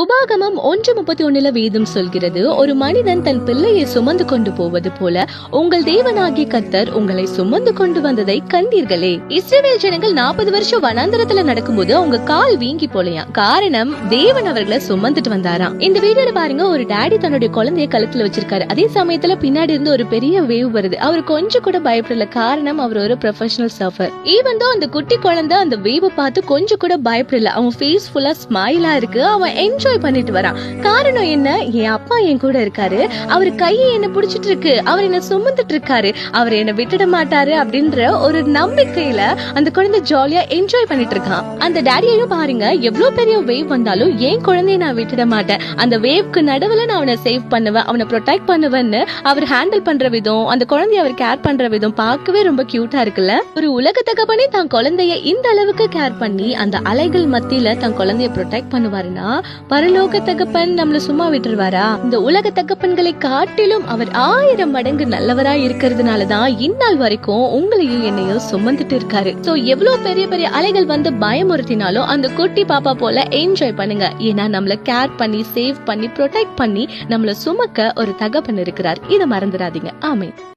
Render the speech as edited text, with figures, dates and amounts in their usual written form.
உபாகமம் 1:31 வேதம் சொல்கிறது, ஒரு மனிதன் தன் பிள்ளையை சுமந்து கொண்டு போவது போல உங்கள் தேவனாகிய கர்த்தர் உங்களை சுமந்து கொண்டு வந்ததை கண்டீர்களே. இஸ்ரவேல் ஜனங்கள் 40 வருஷம் வனாந்தரத்துல நடக்கும்போது அவங்க கால் வீங்கி போலையாம். காரணம், தேவன் அவர்களை சுமந்துட்டு வந்தாராம். இந்த வீடியோல பாருங்க, ஒரு டாடி தன்னுடைய குழந்தைய கழுத்துல வச்சிருக்காரு. அதே சமயத்துல பின்னாடி இருந்து ஒரு பெரிய வேவ் வருது. அவர் கொஞ்சம் கூட பயப்படல. காரணம், அவர் ஒரு ப்ரொஃபஷனல் சர்ஃபர். ஈவன் தோ அந்த குட்டி குழந்தை அந்த வேவ் பார்த்து கொஞ்சம் கூட பயப்படல. அவன் ஃபேஸ் ஃபுல்லா ஸ்மைலா இருக்கு. அவன் என்ஜாய் பண்ணிட்டு வரான். காரணம் என்ன? என் அப்பா என் கூட இருக்காரு, அவரு கையை என்ன பிடிச்சிட்டு இருக்கு, அவர் என்ன சுமந்துட்டு இருக்காரு, அவர் என்ன விட்டுட மாட்டாரு அப்படின்ற ஒரு நம்பிக்கையில அந்த குழந்தை ஜாலியா என்ஜாய் பண்ணிட்டு இருக்கான். அந்த டாடியையும் பாருங்க, எவ்வளவு பெரிய வேவ் வந்தாலும் என் குழந்தைய நான் விட்டுட மாட்டேன், அந்த வேவ்க்கு நடுவுல நான் அவனை சேவ் பண்ணுவேன், அவனை ப்ரொடெக்ட் பண்ணுவேன்னு அவர் ஹேண்டில் பண்ற விதம், அந்த குழந்தைய அவர் கேர் பண்ற விதம் பார்க்கவே ரொம்ப கியூட்டா இருக்குல்ல. ஒரு உலக தகப்பனே தன் குழந்தைய இந்த அளவுக்கு கேர் பண்ணி அந்த அலைகள் மத்தியில தன் குழந்தைய ப்ரொடெக்ட் பண்ணுவாருன்னா, பரலோக தகப்பன் நம்மள சும்மா விட்டுருவாரா? இந்த உலக தகப்பன்களை காட்டிலும் அவர் 1000 மடங்கு நல்லவரா இருக்கிறதுனாலதான் இந்நாள் வரைக்கும் உங்களையும் என்னையும் சுமந்துட்டு இருக்காரு. சோ எவ்வளவு பெரிய பெரிய அலைகள் வந்து பயமுறுத்தினாலும் அந்த குட்டி பாப்பா போல என்ஜாய் பண்ணுங்க. ஏன்னா நம்மள கேர் பண்ணி, சேவ் பண்ணி, ப்ரொடெக்ட் பண்ணி நம்மள சுமக்க ஒரு தகப்பன் இருக்கிறார். இதை மறந்துடாதீங்க. ஆமென்.